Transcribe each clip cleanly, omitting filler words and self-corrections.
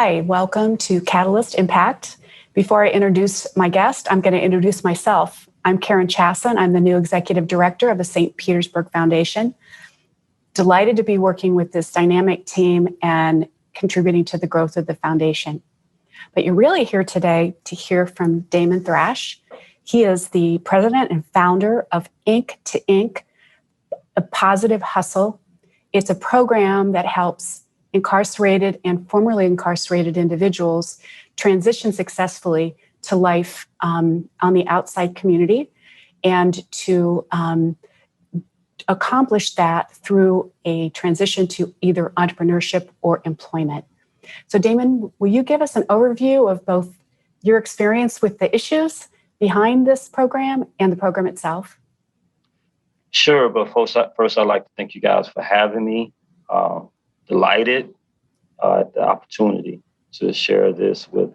Hi, welcome to Catalyst Impact. Before I introduce my guest, I'm going to introduce myself. I'm Karen Chasson. I'm the new Executive Director of the St. Petersburg Foundation. Delighted to be working with this dynamic team and contributing to the growth of the foundation. But you're really here today to hear from Damon Thrash. He is the president and founder of Ink to Ink, a positive hustle. It's a program that helps incarcerated and formerly incarcerated individuals transition successfully to life on the outside community, and to accomplish that through a transition to either entrepreneurship or employment. So Damon, will you give us an overview of both your experience with the issues behind this program and the program itself? Sure, but first I'd like to thank you guys for having me. Delighted at the opportunity to share this with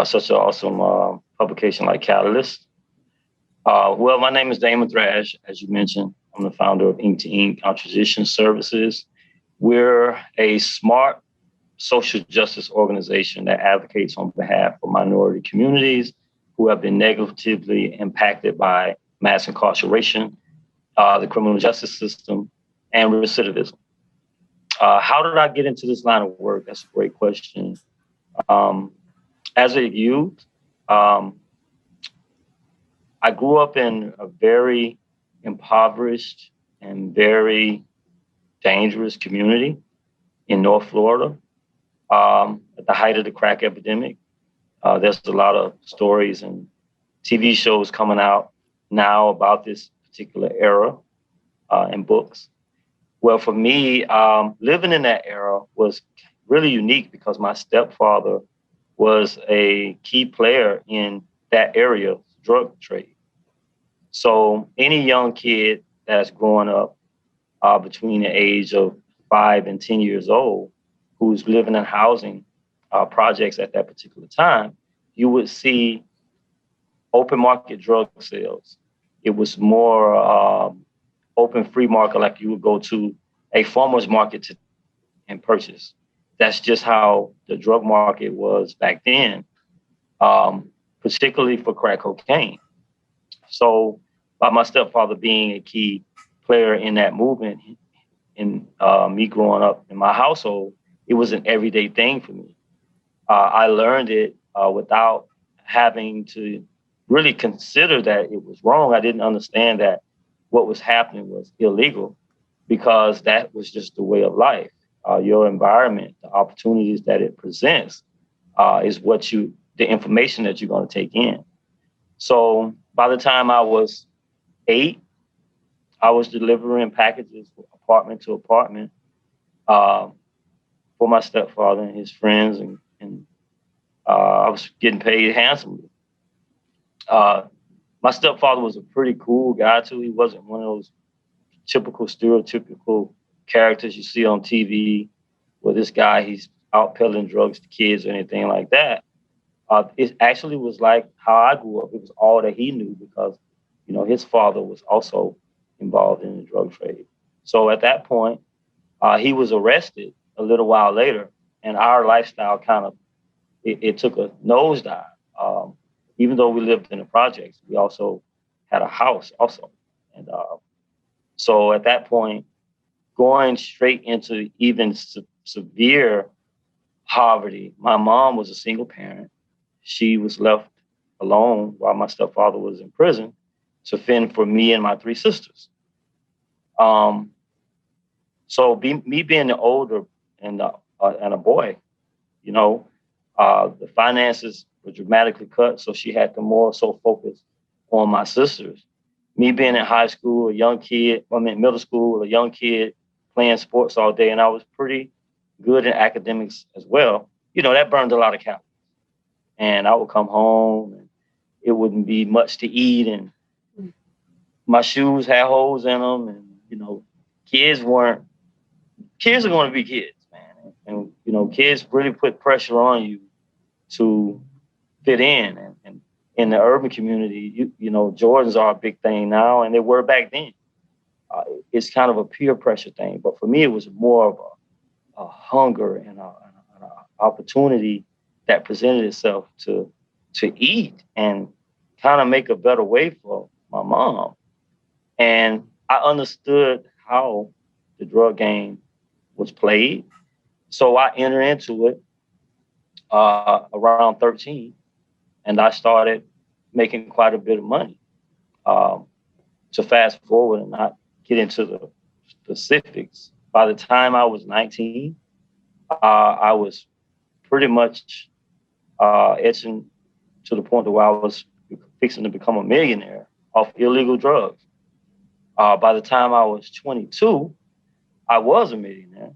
such an awesome publication like Catalyst. Well, my name is Damon Thrash, as you mentioned. I'm the founder of Ink to Ink Transition Services. We're a smart social justice organization that advocates on behalf of minority communities who have been negatively impacted by mass incarceration, the criminal justice system, and recidivism. How did I get into this line of work? That's a great question. As a youth, I grew up in a very impoverished and very dangerous community in North Florida. At the height of the crack epidemic, there's a lot of stories and TV shows coming out now about this particular era and books. Well, for me, living in that era was really unique because my stepfather was a key player in that area, drug trade. So any young kid that's growing up between the age of 5 and 10 years old, who's living in housing projects at that particular time, you would see open market drug sales. It was more open free market, like you would go to a farmer's market and purchase. That's just how the drug market was back then, particularly for crack cocaine. So by my stepfather being a key player in that movement, in me growing up in my household, it was an everyday thing for me. I learned it without having to really consider that it was wrong. I didn't understand that what was happening was illegal because that was just the way of life. Your environment, the opportunities that it presents is the information that you're going to take in. So by the time I was 8, I was delivering packages from apartment to apartment for my stepfather and his friends, and I was getting paid handsomely. My stepfather was a pretty cool guy too. He wasn't one of those typical stereotypical characters you see on TV where this guy, he's out peddling drugs to kids or anything like that. It actually was like how I grew up. It was all that he knew because, his father was also involved in the drug trade. So at that point, he was arrested a little while later, and our lifestyle it took a nosedive. Even though we lived in the projects, we also had a house also. And so at that point, going straight into even severe poverty, my mom was a single parent. She was left alone while my stepfather was in prison to fend for me and my 3 sisters. So me being the older and a boy, the finances were dramatically cut, so she had to more so focus on my sisters. Me being in high school, middle school, a young kid playing sports all day, and I was pretty good in academics as well. That burned a lot of calories. And I would come home, and it wouldn't be much to eat, and my shoes had holes in them, and kids are going to be kids, man. And kids really put pressure on you to fit in. And in the urban community, Jordans are a big thing now, and they were back then. It's kind of a peer pressure thing. But for me, it was more of a hunger and a opportunity that presented itself to eat and kind of make a better way for my mom. And I understood how the drug game was played. So I entered into it around 13, and I started making quite a bit of money. Um, to fast forward and not get into the specifics, by the time I was 19, I was pretty much etching to the point where I was fixing to become a millionaire off illegal drugs. By the time I was 22, I was a millionaire,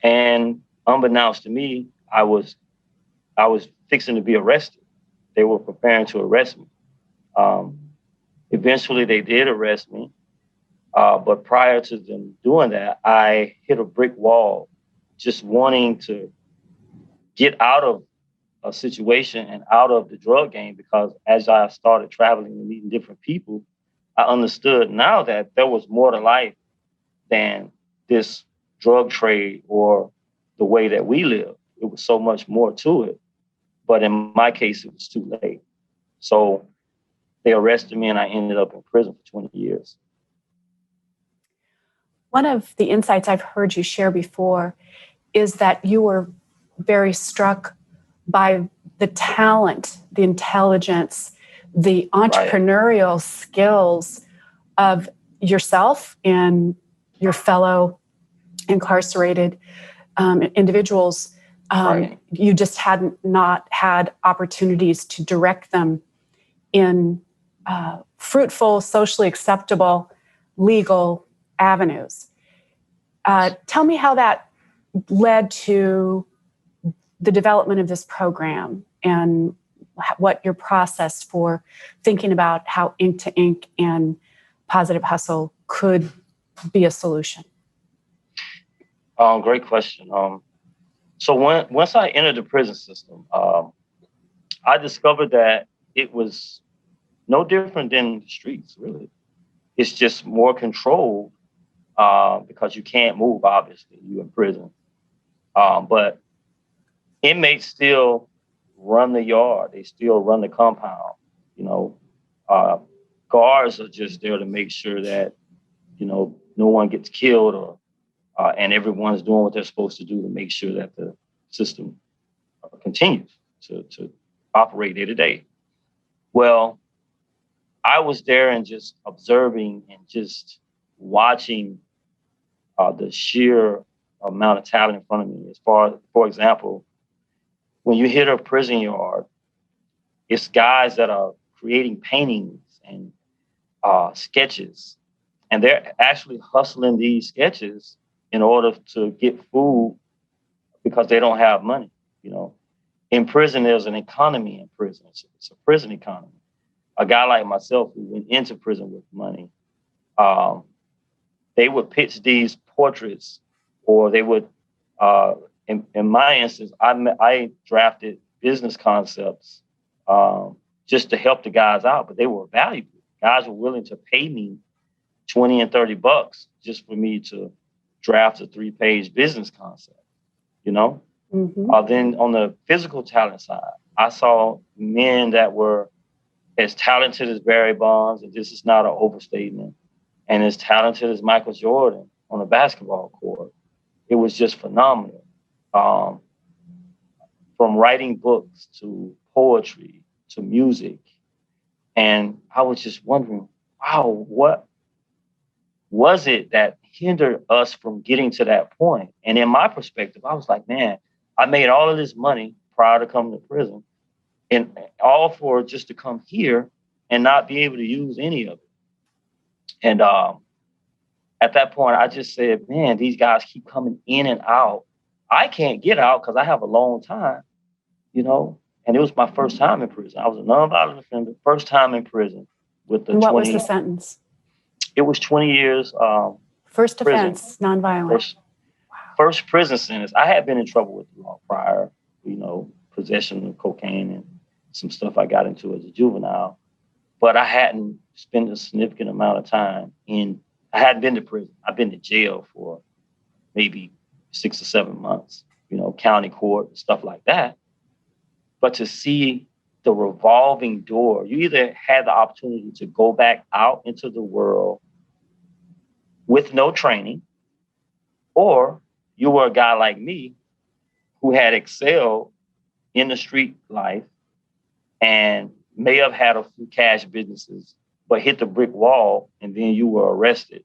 and unbeknownst to me, I was fixing to be arrested. They were preparing to arrest me. Um, Eventually, they did arrest me, but prior to them doing that, I hit a brick wall, just wanting to get out of a situation and out of the drug game, because as I started traveling and meeting different people, I understood now that there was more to life than this drug trade or the way that we live. It was so much more to it. But in my case, it was too late. So they arrested me and I ended up in prison for 20 years. One of the insights I've heard you share before is that you were very struck by the talent, the intelligence, the entrepreneurial skills of yourself and your fellow incarcerated individuals. You just hadn't not had opportunities to direct them in fruitful, socially acceptable, legal avenues. Tell me how that led to the development of this program and what your process for thinking about how Ink to Ink and Positive Hustle could be a solution. Great question. So once I entered the prison system, I discovered that it was no different than the streets, really. It's just more controlled because you can't move, obviously, you're in prison. But inmates still run the yard. They still run the compound. You know, guards are just there to make sure that, you know, no one gets killed or and everyone's doing what they're supposed to do to make sure that the system continues to operate day to day. Well, I was there and just observing and just watching the sheer amount of talent in front of me. As far, for example, when you hit a prison yard, it's guys that are creating paintings and sketches, and they're actually hustling these sketches in order to get food because they don't have money. You know, in prison, there's an economy in prison. It's a prison economy. A guy like myself who went into prison with money, they would pitch these portraits, or they would, in my instance, I drafted business concepts just to help the guys out, but they were valuable. Guys were willing to pay me $20 and $30 just for me to draft a 3-page business concept, you know? Mm-hmm. Then on the physical talent side, I saw men that were as talented as Barry Bonds, and this is not an overstatement, and as talented as Michael Jordan on a basketball court. It was just phenomenal. From writing books to poetry to music. And I was just wondering, wow, what was it that hindered us from getting to that point? And in my perspective, I was like, man, I made all of this money prior to coming to prison, and all for just to come here and not be able to use any of it. And at that point, I just said, man, these guys keep coming in and out. I can't get out because I have a long time, you know? And it was my first time in prison. I was a nonviolent offender, first time in prison with the. And what was the sentence? It was 20 years. First offense, nonviolent. First prison sentence. I had been in trouble with the law prior, you know, possession of cocaine and some stuff I got into as a juvenile. But I hadn't spent a significant amount of time I hadn't been to prison. I've been to jail for maybe 6 or 7 months. county court, stuff like that. But to see the revolving door, you either had the opportunity to go back out into the world with no training, or you were a guy like me who had excelled in the street life and may have had a few cash businesses, but hit the brick wall and then you were arrested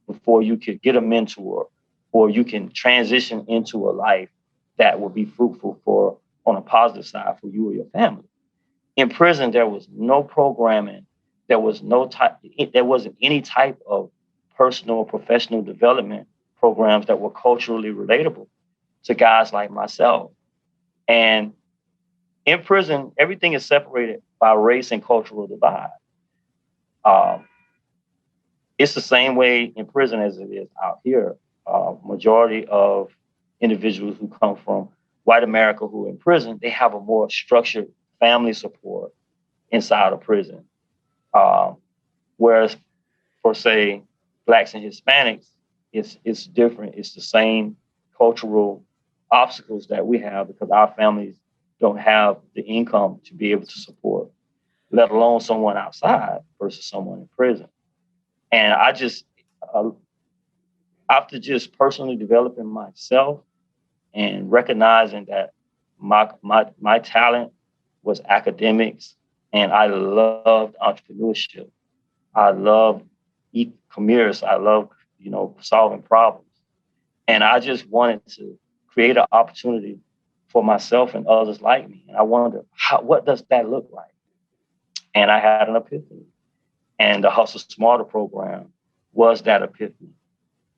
before you could get a mentor or you can transition into a life that will be fruitful for on a positive side for you or your family. In prison, there was no programming. There wasn't any type of personal or professional development programs that were culturally relatable to guys like myself. And in prison, everything is separated by race and cultural divide. It's the same way in prison as it is out here. Majority of individuals who come from white America who are in prison, they have a more structured family support inside of prison. Whereas for, say, Blacks and Hispanics, it's different. It's the same cultural obstacles that we have because our families don't have the income to be able to support, let alone someone outside versus someone in prison. And I just, after just personally developing myself and recognizing that my talent was academics and I loved entrepreneurship. I loved commerce. I loved, solving problems. And I just wanted to create an opportunity for myself and others like me. And I wondered, what does that look like? And I had an epiphany. And the Hustle Smarter program was that epiphany.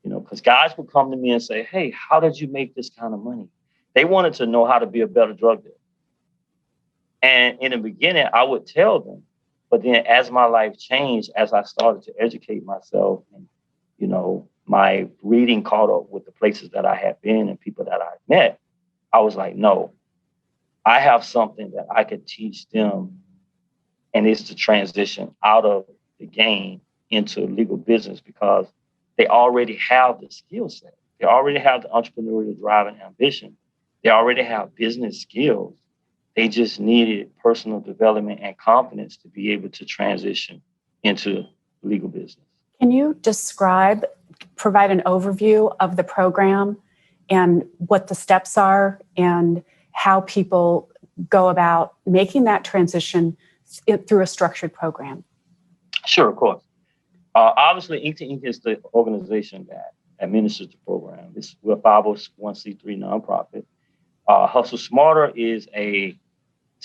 Because guys would come to me and say, hey, how did you make this kind of money? They wanted to know how to be a better drug dealer. And in the beginning, I would tell them. But then as my life changed, as I started to educate myself and, my reading caught up with the places that I had been and people that I met, I was like, no, I have something that I could teach them. And it's to transition out of the game into legal business because they already have the skill set. They already have the entrepreneurial drive and ambition. They already have business skills. They just needed personal development and confidence to be able to transition into legal business. Can you provide an overview of the program and what the steps are and how people go about making that transition through a structured program? Sure, of course. Obviously, Ink to Ink is the organization that administers the program. We're a 501c3 nonprofit. Hustle Smarter is a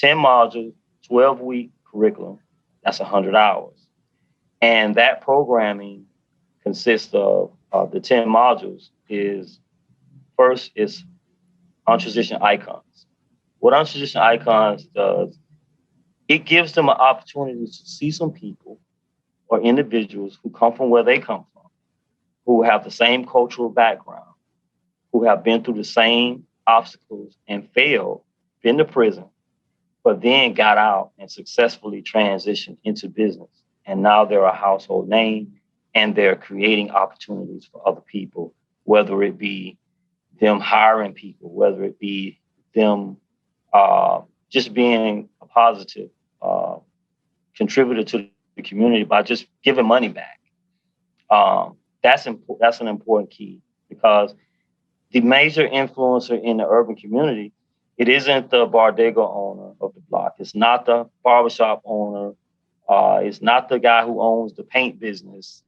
10-module, 12-week curriculum. That's 100 hours. And that programming consists of the 10 modules first is Untransition Icons. What Untransition Icons does, it gives them an opportunity to see some people or individuals who come from where they come from, who have the same cultural background, who have been through the same obstacles and failed, been to prison, but then got out and successfully transitioned into business. And now they're a household name and they're creating opportunities for other people, whether it be them hiring people, whether it be them just being a positive contributor to the community by just giving money back. That's an important key because the major influencer in the urban community, it isn't the bodega owner of the block. It's not the barbershop owner. It's not the guy who owns the paint business.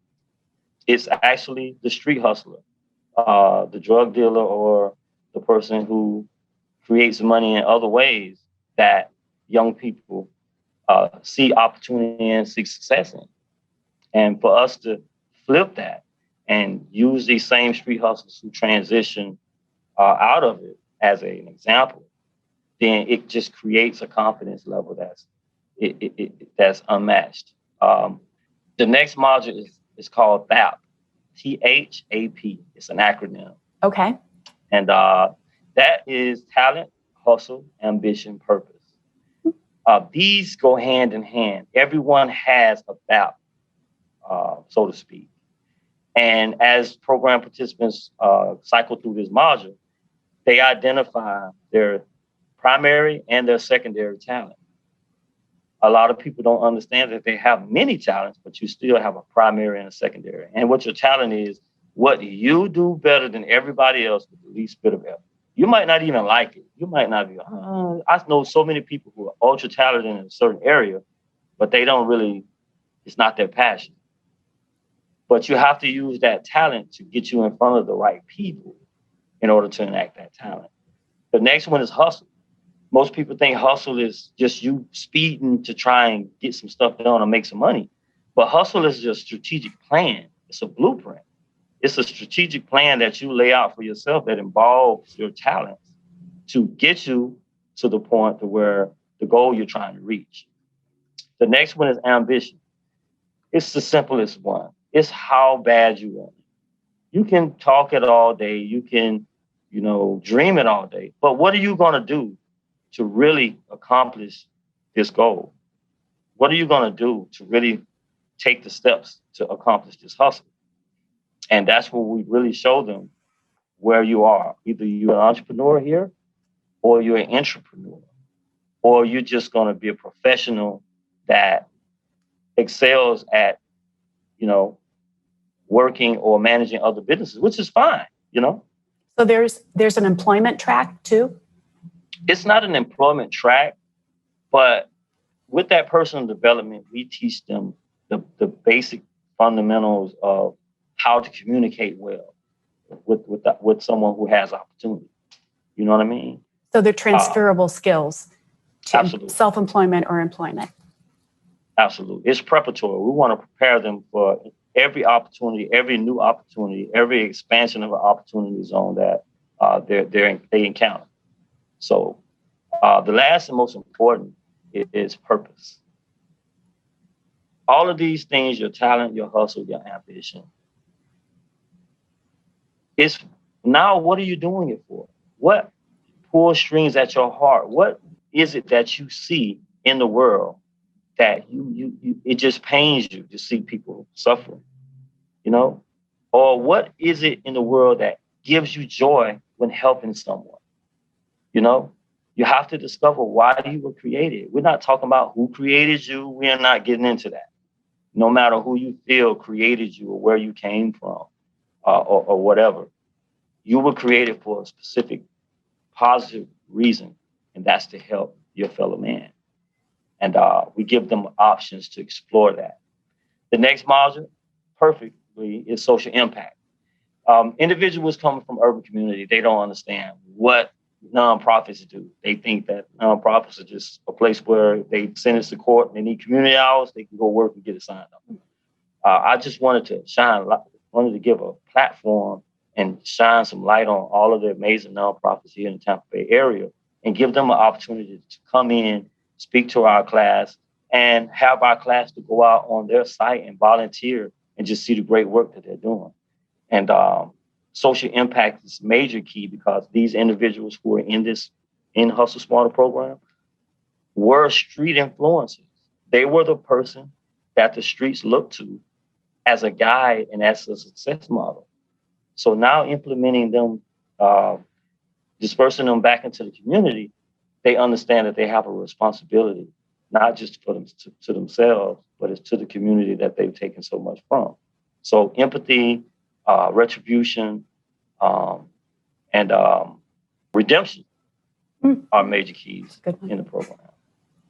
It's actually the street hustler, the drug dealer, or the person who creates money in other ways that young people see opportunity and see success in. And for us to flip that and use these same street hustlers who transition out of it as an example, then it just creates a confidence level that's unmatched. The next module is called THAP, THAP. It's an acronym. Okay. And that is talent, hustle, ambition, purpose. These go hand in hand. Everyone has a THAP, so to speak. And as program participants cycle through this module, they identify their primary and their secondary talent. A lot of people don't understand that they have many talents, but you still have a primary and a secondary. And what your talent is, what you do better than everybody else with the least bit of effort. You might not even like it. You might not be, I know so many people who are ultra talented in a certain area, but they don't really, it's not their passion. But you have to use that talent to get you in front of the right people in order to enact that talent. The next one is hustle. Most people think hustle is just you speeding to try and get some stuff done or make some money. But hustle is just a strategic plan. It's a blueprint. It's a strategic plan that you lay out for yourself that involves your talents to get you to the point to where the goal you're trying to reach. The next one is ambition. It's the simplest one. It's how bad you want it. You can talk it all day. You can, dream it all day. But what are you going to do to really accomplish this goal? What are you going to do to really take the steps to accomplish this hustle? And that's what we really show them where you are. Either you're an entrepreneur here, or you're an entrepreneur, or you're just going to be a professional that excels at, working or managing other businesses, which is fine, So there's an employment track too? It's not an employment track, but with that personal development, we teach them the basic fundamentals of how to communicate well with someone who has opportunity. You know what I mean? So they're transferable skills to absolutely. Self-employment or employment. Absolutely. It's preparatory. We want to prepare them for every opportunity, every new opportunity, every expansion of an opportunity zone that they encounter. So the last and most important is purpose. All of these things, your talent, your hustle, your ambition, it's now what are you doing it for? What pulls strings at your heart? What is it that you see in the world that you it just pains you to see people suffering, Or what is it in the world that gives you joy when helping someone? You have to discover why you were created. We're not talking about who created you. We're not getting into that. No matter who you feel created you or where you came from or whatever, you were created for a specific positive reason, and that's to help your fellow man. And we give them options to explore that. The next module, perfectly, is social impact. Individuals coming from urban community, they don't understand what nonprofits do. They think that nonprofits are just a place where they send us to court and they need community hours, they can go work and get it signed up. I just wanted to give a platform and shine some light on all of the amazing nonprofits here in the Tampa Bay area and give them an opportunity to come in, speak to our class, and have our class to go out on their site and volunteer and just see the great work that they're doing. And social impact is major key because these individuals who are in Hustle Smarter program were street influencers. They were the person that the streets looked to as a guide and as a success model. So now implementing them, dispersing them back into the community, they understand that they have a responsibility, not just for them to themselves, but it's to the community that they've taken so much from. So empathy, retribution, and redemption are major keys in the program.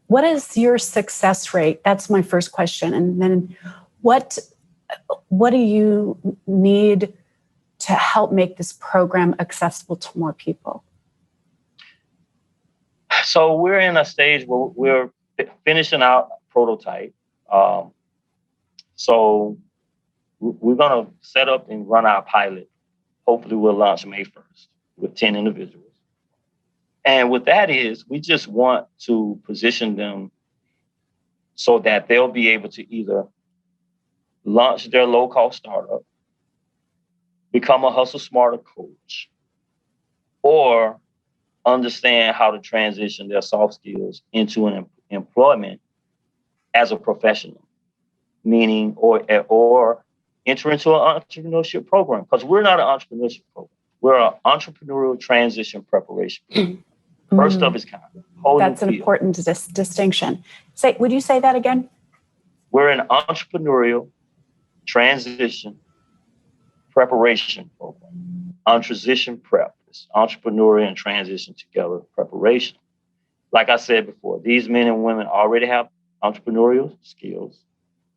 What is your success rate? That's my first question. And then what do you need to help make this program accessible to more people? So we're in a stage where we're finishing out prototype. So we're going to set up and run our pilot. Hopefully we'll launch May 1st with 10 individuals. And what that is, we just want to position them so that they'll be able to either launch their low-cost startup, become a Hustle Smarter coach, or understand how to transition their soft skills into an employment as a professional, meaning or enter into an entrepreneurship program, because we're not an entrepreneurship program. We're an entrepreneurial transition preparation. First of its kind. That's an important distinction. Would you say that again? We're an entrepreneurial transition preparation program. On transition prep. It's entrepreneurial and transition together preparation. Like I said before, these men and women already have entrepreneurial skills.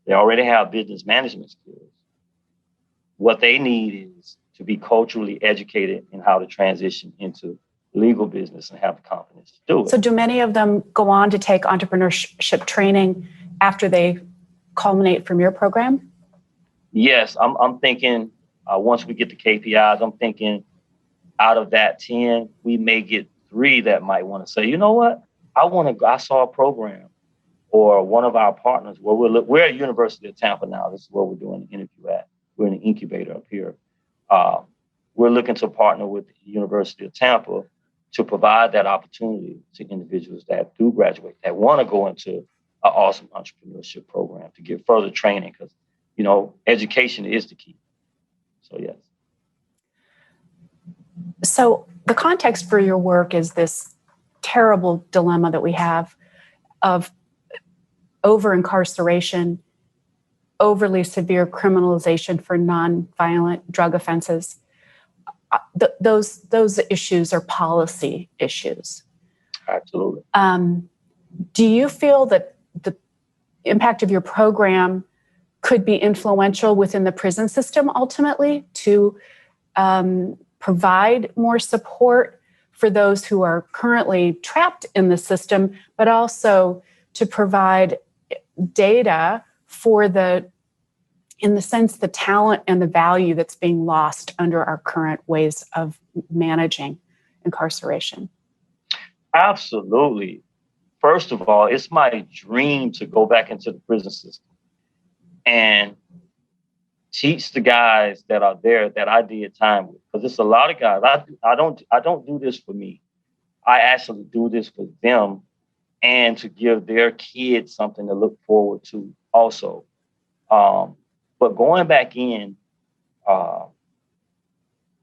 They already have business management skills. What they need is to be culturally educated in how to transition into legal business and have the confidence to do it. So do many of them go on to take entrepreneurship training after they culminate from your program? Yes, I'm thinking once we get the KPIs, I'm thinking out of that 10, we may get 3 that might want to say, you know what, I saw a program or one of our partners where we're at University of Tampa now. This is where we're doing the interview at. We're in an incubator up here. We're looking to partner with the University of Tampa to provide that opportunity to individuals that do graduate, that want to go into an awesome entrepreneurship program to get further training because, education is the key. So, yes. So the context for your work is this terrible dilemma that we have of over-incarceration, overly severe criminalization for non-violent drug offenses. Those issues are policy issues. Absolutely. Do you feel that the impact of your program could be influential within the prison system ultimately to provide more support for those who are currently trapped in the system, but also to provide data for in the sense, the talent and the value that's being lost under our current ways of managing incarceration? Absolutely. First of all, it's my dream to go back into the prison system and teach the guys that are there that I did time with. Because it's a lot of guys. I don't do this for me. I actually do this for them and to give their kids something to look forward to also. But going back in,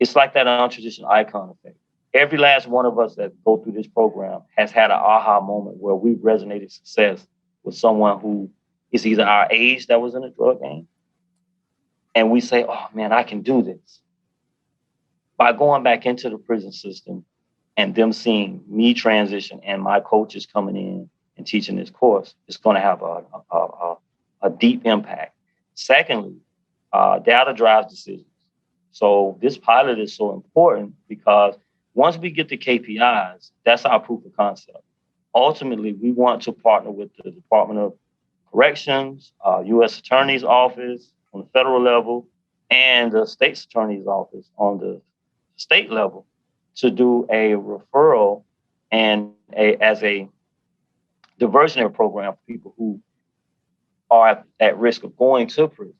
it's like that non-traditional icon effect. Every last one of us that go through this program has had an aha moment where we've resonated success with someone who is either our age that was in a drug game. And we say, oh man, I can do this. By going back into the prison system and them seeing me transition and my coaches coming in and teaching this course, it's going to have a deep impact. Secondly, data drives decisions. So this pilot is so important because once we get the KPIs, that's our proof of concept. Ultimately, we want to partner with the Department of Corrections, U.S. Attorney's Office on the federal level, and the state's attorney's office on the state level to do a referral and as a diversionary program for people who are at risk of going to prison.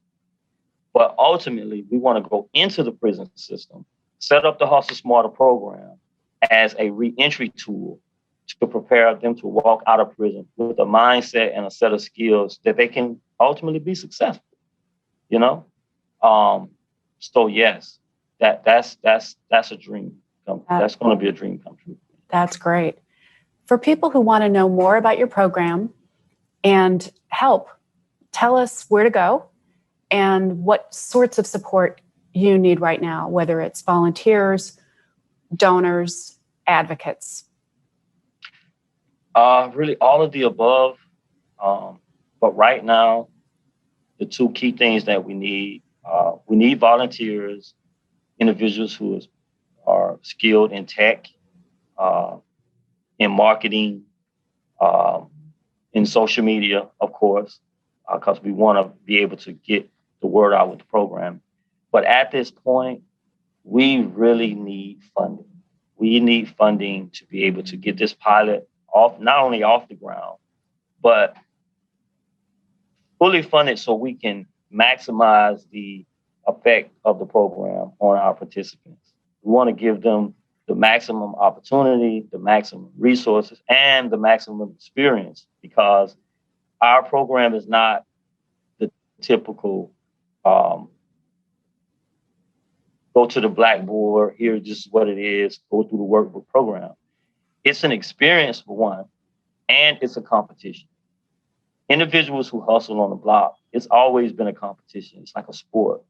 But ultimately, we want to go into the prison system, set up the Hustle Smarter program as a reentry tool to prepare them to walk out of prison with a mindset and a set of skills that they can ultimately be successful. So yes, that's a dream. That's going to be a dream come true. That's great. For people who want to know more about your program and help, tell us where to go and what sorts of support you need right now, whether it's volunteers, donors, advocates. Really all of the above. But right now, the 2 key things that we need volunteers, individuals who are skilled in tech, in marketing, in social media, of course, because we want to be able to get the word out with the program. But at this point, we really need funding. We need funding to be able to get this pilot off, not only off the ground, but fully funded so we can maximize the effect of the program on our participants. We want to give them the maximum opportunity, the maximum resources, and the maximum experience because our program is not the typical go to the blackboard, here, this is what it is, go through the workbook program. It's an experience for one, and it's a competition. Individuals who hustle on the block, it's always been a competition. It's like a sport.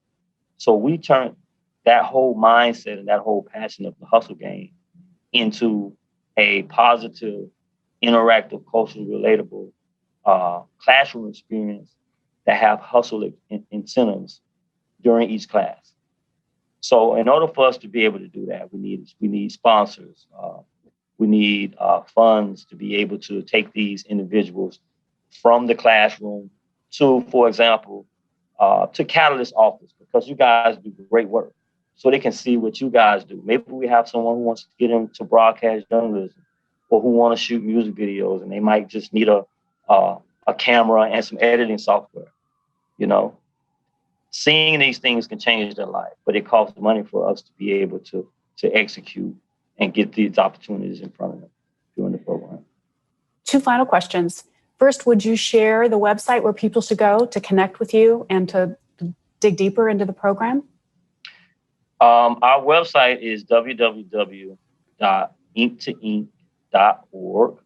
So we turned that whole mindset and that whole passion of the hustle game into a positive, interactive, culturally relatable classroom experience that have hustle incentives during each class. So in order for us to be able to do that, we need sponsors. We need funds to be able to take these individuals from the classroom to, for example, to Catalyst office, because you guys do great work. So they can see what you guys do. Maybe we have someone who wants to get into broadcast journalism or who want to shoot music videos, and they might just need a camera and some editing software. You know, seeing these things can change their life, but it costs money for us to be able to execute and get these opportunities in front of them during the program. 2 final questions. First, would you share the website where people should go to connect with you and to dig deeper into the program? Our website is www.inktoink.org.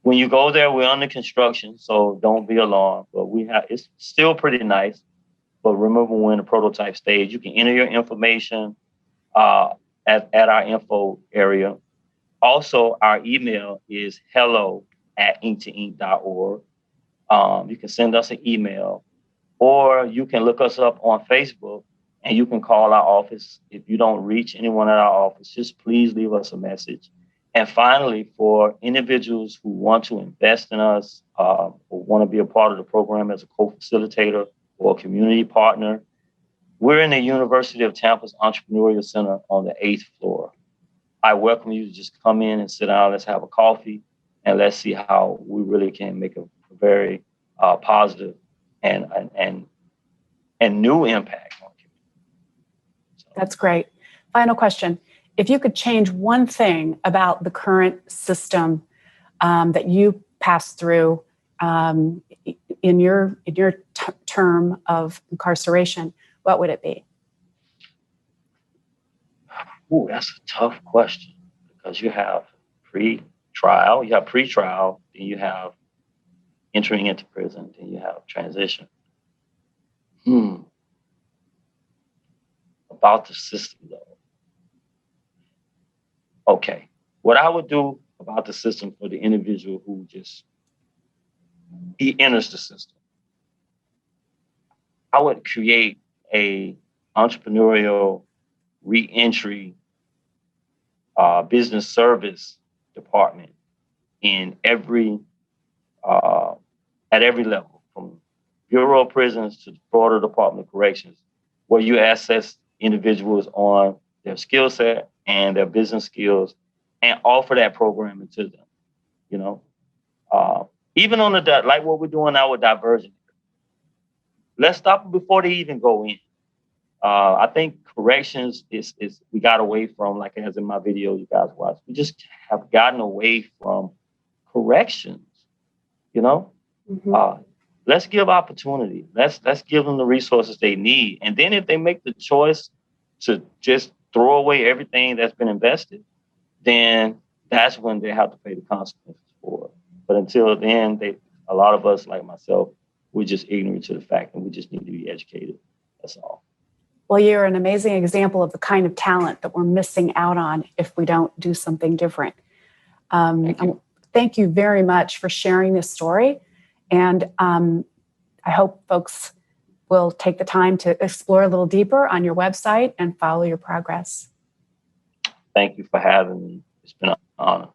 When you go there, we're under construction, so don't be alarmed. But it's still pretty nice. But remember, we're in the prototype stage. You can enter your information at our info area. Also, our email is hello@inktoink.org. You can send us an email, or you can look us up on Facebook, and you can call our office. If you don't reach anyone at our office, just please leave us a message. And finally, for individuals who want to invest in us, or want to be a part of the program as a co-facilitator or a community partner, we're in the University of Tampa's Entrepreneurial Center on the 8th floor. I welcome you to just come in and sit down. Let's have a coffee, and let's see how we really can make a very positive and new impact on community. That's great. Final question. If you could change one thing about the current system that you passed through in your term of incarceration, what would it be? Ooh, that's a tough question, because you have pre-trial, then you have entering into prison, then you have transition. About the system, though. Okay, what I would do about the system for the individual who he enters the system, I would create a entrepreneurial re-entry business service department in at every level, from Bureau of Prisons to the Florida Department of Corrections, where you assess individuals on their skill set and their business skills and offer that programming to them. You know, even on like what we're doing now with diversion. Let's stop them before they even go in. I think corrections is we got away from, like as in my video you guys watch, we just have gotten away from corrections, you know? Mm-hmm. Let's give opportunity. Let's give them the resources they need. And then if they make the choice to just throw away everything that's been invested, then that's when they have to pay the consequences for it. But until then, a lot of us, like myself, we're just ignorant to the fact, and we just need to be educated. That's all. Well, you're an amazing example of the kind of talent that we're missing out on if we don't do something different. Thank you very much for sharing this story. And I hope folks will take the time to explore a little deeper on your website and follow your progress. Thank you for having me. It's been an honor.